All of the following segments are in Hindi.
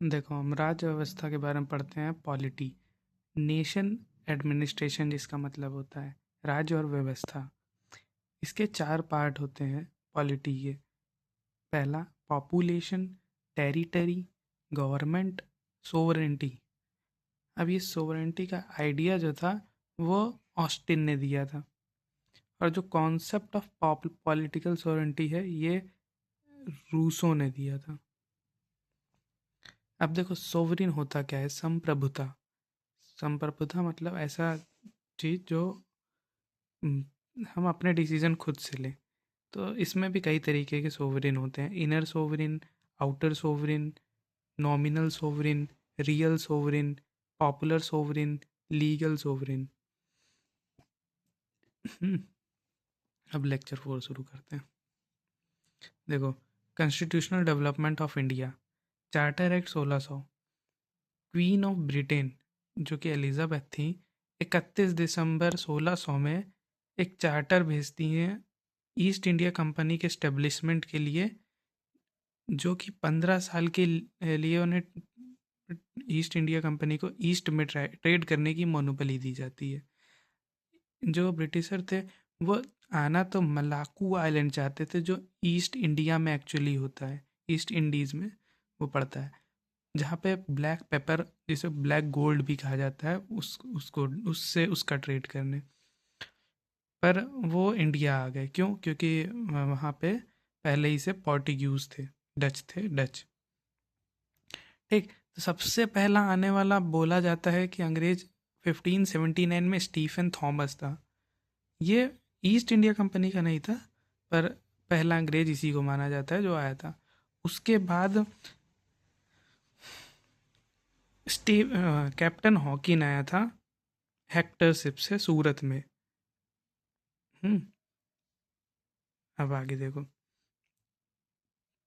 देखो, हम राज्य व्यवस्था के बारे में पढ़ते हैं। पॉलिटी, नेशन एडमिनिस्ट्रेशन जिसका मतलब होता है राज्य और व्यवस्था। इसके 4 पार्ट होते हैं पॉलिटी के। पहला पॉपुलेशन, टेरिटरी, गवर्नमेंट, सोवरेंटी। अब ये सोवरेंटी का आइडिया जो था वो ऑस्टिन ने दिया था, और जो कॉन्सेप्ट ऑफ पॉलिटिकल सोवरेंटी है ये रूसो ने दिया था। अब देखो, सोवरिन होता क्या है? संप्रभुता। संप्रभुता मतलब ऐसा चीज़ जो हम अपने डिसीजन खुद से लें। तो इसमें भी कई तरीके के सोवरिन होते हैं। Inner sovereign, outer sovereign, nominal sovereign, real sovereign, popular sovereign, legal sovereign. अब लेक्चर 4 शुरू करते हैं। देखो, constitutional development of India, charter act 1600। Queen of Britain जो कि एलिजाबेथ थी, 31 दिसंबर 1600 में एक चार्टर भेजती हैं ईस्ट इंडिया कंपनी के स्टेब्लिशमेंट के लिए, जो कि 15 साल के लिए उन्हें ईस्ट इंडिया कंपनी को ईस्ट में ट्रेड करने की मोनोपोली दी जाती है। जो ब्रिटिशर थे वो आना तो मलाकू आइलैंड चाहते थे, जो ईस्ट इंडिया में एक्चुअली होता है, ईस्ट इंडीज़ में वो पड़ता है, जहाँ पे ब्लैक पेपर जिसे ब्लैक गोल्ड भी कहा जाता है उसको उससे उसका ट्रेड करने। पर वो इंडिया आ गए, क्यों? क्योंकि वहाँ पे पहले ही से पोर्टुगीज थे, डच थे, डच। ठीक। तो सबसे पहला आने वाला बोला जाता है कि अंग्रेज 1579 में स्टीफन थॉमस था। ये ईस्ट इंडिया कंपनी का नहीं था, पर पहला अंग्रेज इसी को माना जाता है जो आया था। उसके बाद कैप्टन हॉकिन आया था हेक्टर शिप से सूरत में। अब आगे देखो।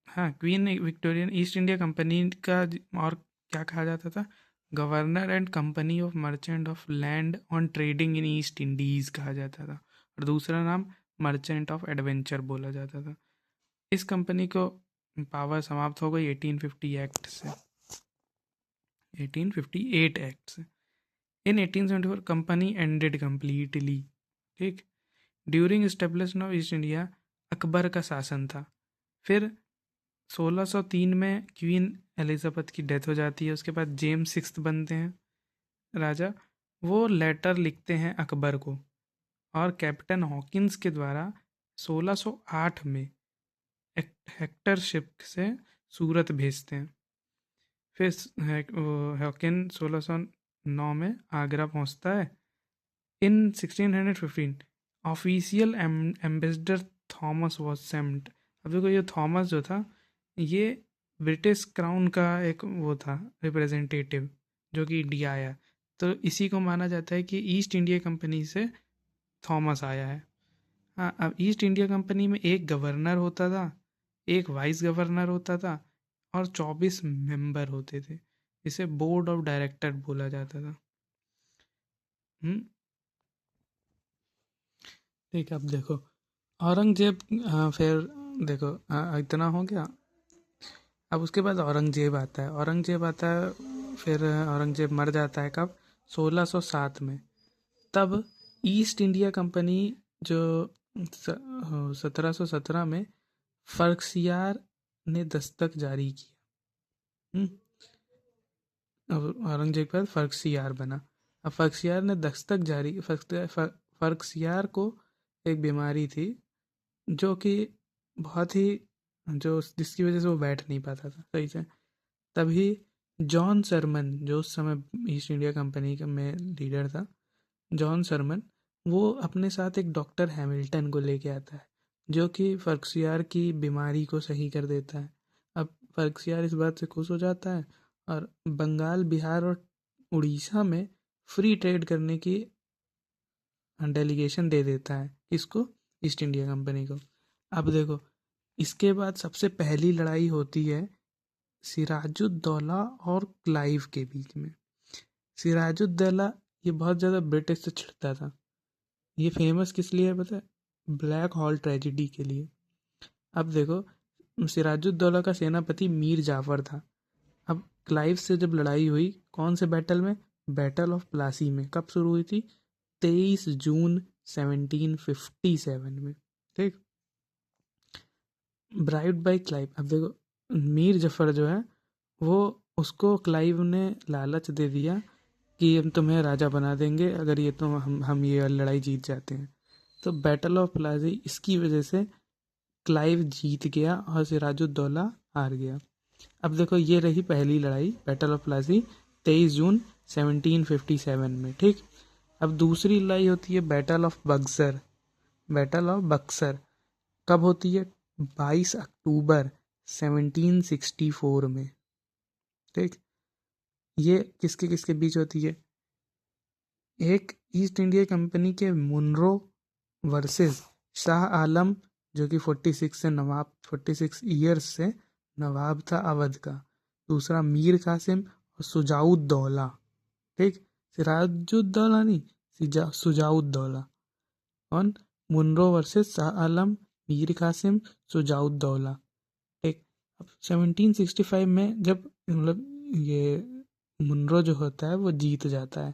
हाँ, queen Victorian east India company का और क्या कहा जाता था? Governor and company of merchant of land on trading in east Indies कहा जाता था, और दूसरा नाम मर्चेंट ऑफ एडवेंचर बोला जाता था। इस कंपनी को पावर समाप्त हो गई 1850 एक्ट से, 1858 एक्ट से। इन 1874 कंपनी एंडेड कम्प्लीटली। ठीक। During establishment of East India Akbar का शासन था। फिर 1603 में क्वीन एलिजाबेथ की डेथ हो जाती है। उसके बाद जेम्स सिक्स्थ बनते हैं राजा। वो लेटर लिखते हैं अकबर को, और कैप्टन हॉकिंस के द्वारा 1608 में हेक्टर शिप से सूरत भेजते हैं। फिर हॉकिन 1609 में आगरा पहुंचता है। इन 1615 ऑफिशियल एम्बेसडर थॉमस वॉज सेम्ड। अब देखो, ये थॉमस जो था ये ब्रिटिश क्राउन का एक वो था, रिप्रेजेंटेटिव, जो कि इंडिया आया। तो इसी को माना जाता है कि ईस्ट इंडिया कंपनी से थॉमस आया है। हाँ, अब ईस्ट इंडिया कंपनी में एक गवर्नर होता था, एक वाइस गवर्नर होता था, और 24 मेंबर होते थे। इसे बोर्ड ऑफ डायरेक्टर बोला जाता था। हम्म। ठीक है, अब देखो औरंगजेब। फिर देखो, इतना हो गया। अब उसके बाद औरंगजेब आता है। औरंगजेब आता है, फिर औरंगजेब मर जाता है कब? 1607 में। तब ईस्ट इंडिया कंपनी जो 1717 में फर्खसियार ने दस्तक जारी किया। अब औरंगजेब के बाद फर्खसियार बना। अब फर्खसियार ने दस्तक जारी, फर्खसियार को एक बीमारी थी जो कि बहुत ही, जो जिसकी वजह से वो बैठ नहीं पाता था सही से। तभी जॉन सरमन, जो उस समय ईस्ट इंडिया कंपनी का में लीडर था, जॉन सरमन, वो अपने साथ एक डॉक्टर हैमिल्टन को लेके आता है, जो कि फर्खसियार की बीमारी को सही कर देता है। अब फर्खसियार इस बात से खुश हो जाता है, और बंगाल, बिहार और उड़ीसा में फ्री ट्रेड करने की डेलीगेशन दे देता है। किसको? ईस्ट इंडिया कंपनी को। अब देखो, इसके बाद सबसे पहली लड़ाई होती है सिराजुद्दौला और क्लाइव के बीच में। सिराजुद्दौला ये बहुत ज़्यादा ब्रिटिश से छिड़ता था। ये फेमस किस लिए है पता है? ब्लैक हॉल ट्रेजिडी के लिए। अब देखो, सिराजुद्दौला का सेनापति मीर जाफर था। अब क्लाइव से जब लड़ाई हुई, कौन से बैटल में? बैटल ऑफ प्लासी में। कब शुरू हुई थी? 23 जून 1757 में। ठीक। Bribe by Clive. अब देखो मीर जफर जो है वो, उसको क्लाइव ने लालच दे दिया कि हम तुम्हें राजा बना देंगे अगर ये तो हम ये लड़ाई जीत जाते हैं। तो बैटल ऑफ प्लासी, इसकी वजह से क्लाइव जीत गया और सिराजुद्दौला हार गया। अब देखो ये रही पहली लड़ाई, बैटल ऑफ प्लासी 23 जून 1757 में। ठीक। अब दूसरी लड़ाई होती है battle of Buxar. Battle of Buxar कब होती है? 22 अक्टूबर 1764 में। ठीक। ये किसके किसके बीच होती है? एक ईस्ट इंडिया कंपनी के मुनरो वर्सेस शाह आलम, जो कि 46 ईयर्स से नवाब था अवध का। दूसरा मीर कासिम और सुजाउद्दौला। ठीक। सिराजुद्दौला नहीं, सुजाउद्दौला। और मुनरो वर्सेस शाह आलम, मीर कासिम, सुजाउद्दौला। ठीक। अब 1765 में जब मतलब ये मुनरो जो होता है वो जीत जाता है।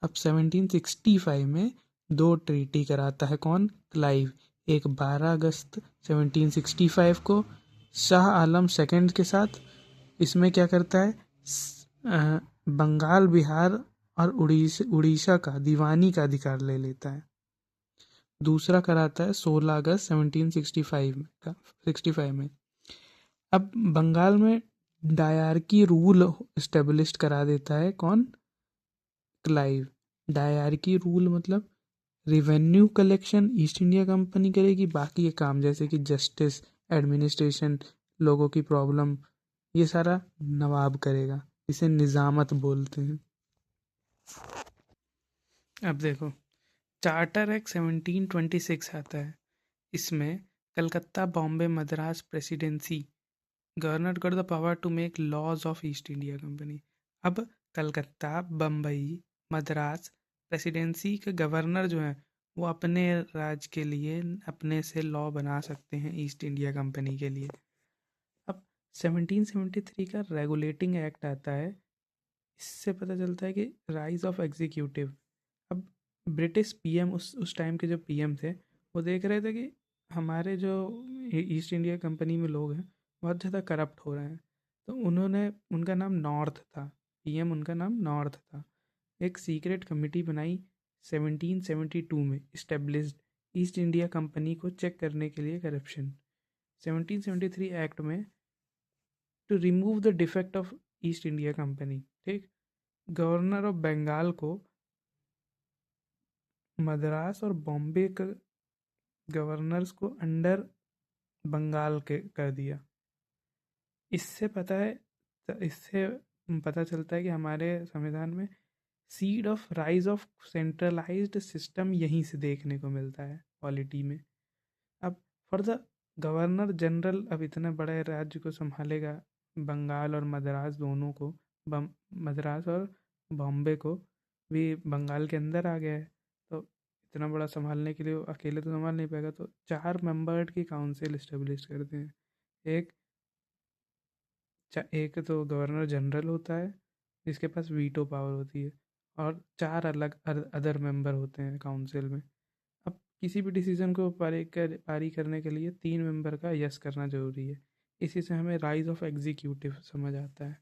अब 1765 में दो ट्रीटी कराता है कौन? क्लाइव। एक 12 अगस्त 1765 को शाह आलम सेकंड के साथ। इसमें क्या करता है? बंगाल, बिहार और उड़ीसा का दीवानी का अधिकार ले लेता है। दूसरा कराता है 16 अगस्त 1765 में। अब बंगाल में डायरकी रूल इस्टेब्लिश करा देता है कौन? क्लाइव। डायरकी रूल मतलब revenue collection east India company करेगी, बाकी के काम जैसे कि जस्टिस, एडमिनिस्ट्रेशन, लोगों की प्रॉब्लम, ये सारा नवाब करेगा। इसे निजामत बोलते हैं। अब देखो चार्टर एक्ट 1726 आता है। इसमें Calcutta, Bombay, Madras presidency governor got the power to make laws of East India Company. अब कलकत्ता, बम्बई, मद्रास प्रेसिडेंसी के गवर्नर जो हैं वो अपने राज्य के लिए अपने से लॉ बना सकते हैं ईस्ट इंडिया कंपनी के लिए। अब 1773 का रेगुलेटिंग एक्ट आता है। इससे पता चलता है कि राइज ऑफ एग्जीक्यूटिव। अब ब्रिटिश पीएम, उस टाइम के जो पीएम थे, वो देख रहे थे कि हमारे जो ईस्ट इंडिया कंपनी में लोग हैं बहुत ज़्यादा करप्ट हो रहे हैं। तो उन्होंने, उनका नाम नॉर्थ था, पीएम उनका नाम नॉर्थ था, एक सीक्रेट कमेटी बनाई 1772 में, इस्टेब्लिश्ड ईस्ट इंडिया कंपनी को चेक करने के लिए करप्शन। 1773 एक्ट में to remove the defect of East India Company. ठीक। गवर्नर ऑफ बंगाल को मद्रास और बॉम्बे के गवर्नर्स को अंडर बंगाल के कर दिया। इससे पता चलता है कि हमारे संविधान में seed of rise of centralised system यहीं से देखने को मिलता है पॉलिटी में। अब फॉर द गवर्नर जनरल, अब इतने बड़े राज्य को संभालेगा, बंगाल और मद्रास दोनों को, मद्रास और बॉम्बे को भी बंगाल के अंदर आ गया है, तो इतना बड़ा संभालने के लिए वो अकेले तो संभाल नहीं पाएगा। तो 4 मेंबर्ड की काउंसिल इस्टेब्लिश करते हैं। एक एक तो गवर्नर जनरल होता है जिसके पास वीटो पावर होती है, और 4 अलग अदर मेंबर होते हैं काउंसिल में। अब किसी भी डिसीजन को पारी करने के लिए 3 मेंबर का यस करना जरूरी है। इसी से हमें राइज ऑफ एग्जीक्यूटिव समझ आता है।